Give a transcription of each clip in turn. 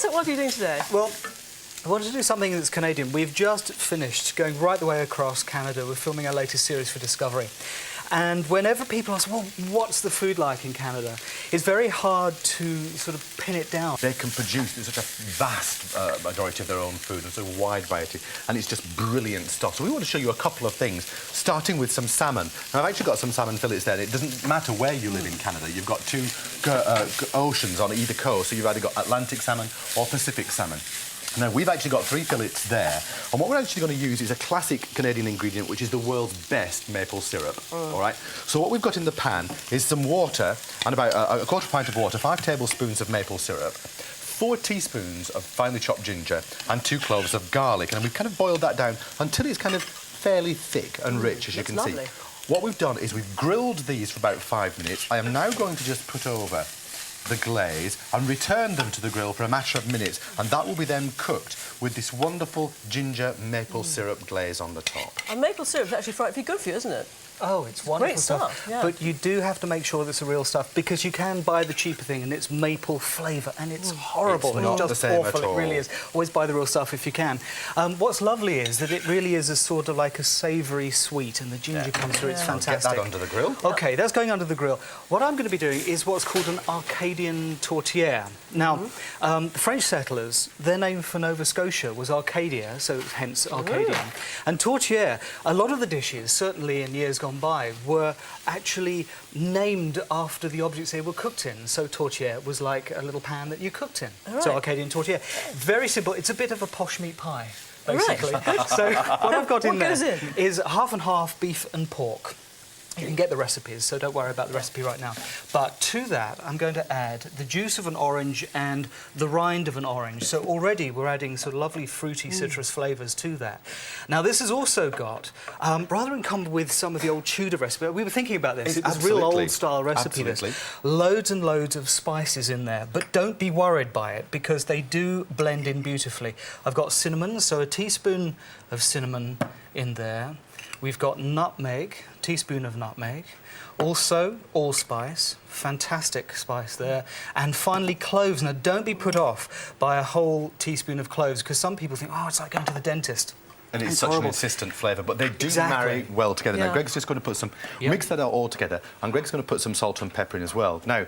What are you doing today? Well, I wanted to do something that's Canadian. We've just finished going right the way across Canada. We're filming our latest series for Discovery. And whenever people ask, well, what's the food like in Canada? It's very hard to sort of pin it down. They can produce such a vast majority of their own food, and such a wide variety, and it's just brilliant stuff. So we want to show you a couple of things, starting with some salmon. Now, I've actually got some salmon fillets there. It doesn't matter where you live in Canada. You've got two oceans on either coast, so you've either got Atlantic salmon or Pacific salmon. Now, we've actually got 3 fillets there, and what we're actually going to use is a classic Canadian ingredient, which is the world's best maple syrup, all right? So what we've got in the pan is some water, and about a quarter pint of water, 5 tablespoons of maple syrup, 4 teaspoons of finely chopped ginger, and 2 cloves of garlic. And we've kind of boiled that down until it's kind of fairly thick and rich, as you can see. What we've done is we've grilled these for about 5 minutes. I am now going to just put over the glaze and return them to the grill for a matter of minutes, and that will be then cooked with this wonderful ginger maple syrup glaze on the top. And maple syrup's actually frightfully good for you, isn't it? Oh, it's wonderful Great stuff, yeah. But you do have to make sure that's the real stuff, because you can buy the cheaper thing and it's maple flavour and it's horrible. It's not just the same awful. at all. It really is. Always buy the real stuff if you can. What's lovely is that it really is a sort of like a savoury sweet, and the ginger comes through. It's fantastic. Get that under the grill. OK, that's going under the grill. What I'm going to be doing is what's called an Arcadian Torer. Now, the French settlers, their name for Nova Scotia was Arcadia, so hence Arcadian. And Torer, a lot of the dishes, certainly in years gone by, were actually named after the objects they were cooked in. So tourtière was like a little pan that you cooked in. So Arcadian tourtière. Very simple. It's a bit of a posh meat pie, basically. So what I've got in there is half and half beef and pork. You can get the recipes, so don't worry about the recipe right now. But to that, I'm going to add the juice of an orange and the rind of an orange. So already we're adding sort of lovely fruity citrus flavours to that. Now, this has also got, rather in common with some of the old Tudor recipes, we were thinking about this. It was a real old-style recipe, this. Loads and loads of spices in there, but don't be worried by it, because they do blend in beautifully. I've got cinnamon, so a teaspoon of cinnamon in there. We've got nutmeg, teaspoon of nutmeg. Also, allspice, fantastic spice there. And finally, cloves. Now, don't be put off by a whole teaspoon of cloves, because some people think, oh, it's like going to the dentist. And it's such an insistent flavour, but they do marry well together. Now, Greg's just going to put some, mix that out all together, and Greg's going to put some salt and pepper in as well. Now,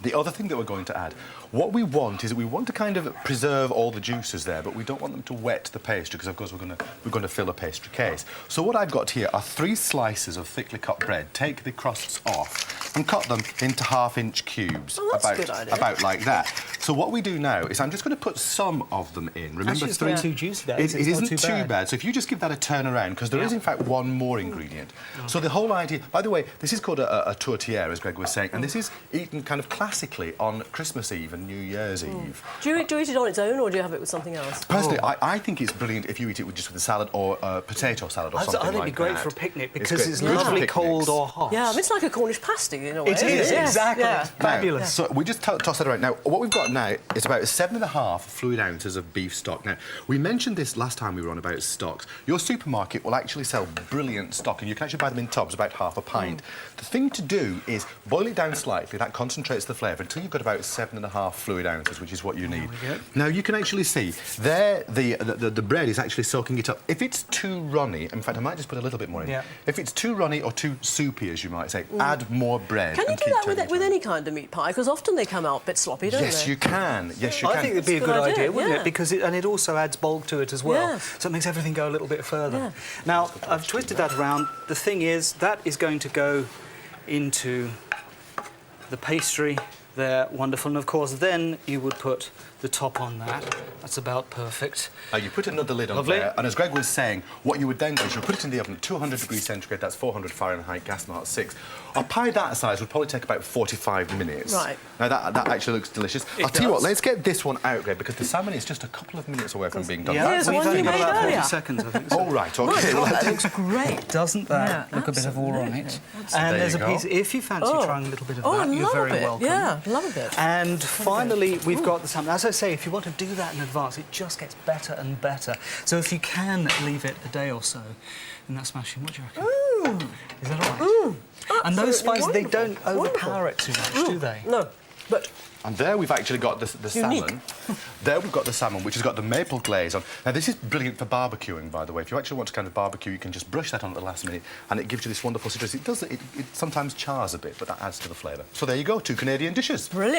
the other thing that we're going to add, what we want is that we want to kind of preserve all the juices there, but we don't want them to wet the pastry, because of course we're going to fill a pastry case. So what I've got here are 3 slices of thickly cut bread. Take the crusts off and cut them into 1/2-inch cubes. Oh, that's a good idea. About like that. So what we do now is I'm just going to put some of them in. Remember, actually, it's not too juicy, that it isn't too bad. So if you just give that a turn around, because there is in fact one more ingredient. So the whole idea, by the way, this is called a tourtière, as Greg was saying, and this is eaten kind of classically on Christmas Eve and New Year's Eve. Do you eat it on its own, or do you have it with something else? Personally, I think it's brilliant if you eat it with just with a salad or a potato salad or something like that. I think it'd be great for a picnic, because it's lovely cold or hot. Yeah, I mean, it's like a Cornish pasty in a way. It is, exactly. Yeah. Fabulous. So we just toss that around. Now, what we've got now is about 7.5 fluid ounces of beef stock. Now, we mentioned this last time we were on about stocks. Your supermarket will actually sell brilliant stock, and you can actually buy them in tubs, about 1/2 pint. The thing to do is boil it down slightly. That concentrates the flavour until you've got about 7.5 fluid ounces, which is what you need. Now, you can actually see there the bread is actually soaking it up. If it's too runny, in fact, I might just put a little bit more in. If it's too runny or too soupy, as you might say, add more bread. Can you do that with any kind of meat pie? Because often they come out a bit sloppy, don't they? Yes, you can. Yes, you can. I think it'd be a good idea, wouldn't it? Because it also adds bulk to it as well. So it makes everything go a little bit further. Now, I've twisted that around. The thing is, that is going to go into the pastry there. Wonderful. And, of course, then you would put the top on that. That's about perfect. You put another lid on there, and as Greg was saying, what you would then do is you put it in the oven at 200 degrees centigrade, that's 400 Fahrenheit, gas mark 6. A pie that size would probably take about 45 minutes. Right. Now, that actually looks delicious. I'll tell you what, let's get this one out, Greg, because the salmon is just a couple of minutes away from being done. Yeah, we've only got about 40 seconds, I think. Oh, right, OK. Well, that looks great. Doesn't that look a bit of all on it? And there's a piece, if you fancy trying a little bit of that, you're very welcome. Yeah, love a bit. And finally, we've got the salmon. As I say, if you want to do that in advance, it just gets better and better. So if you can leave it a day or so in that smashing, what do you reckon? Is that all right? And those spices, they don't overpower it too much, do they? No. But And there we've actually got the Unique. salmon. There we've got the salmon, which has got the maple glaze on. Now, this is brilliant for barbecuing, by the way. If you actually want to kind of barbecue, you can just brush that on at the last minute, and it gives you this wonderful citrus. It sometimes chars a bit, but that adds to the flavour. So there you go, 2 Canadian dishes. brilliant.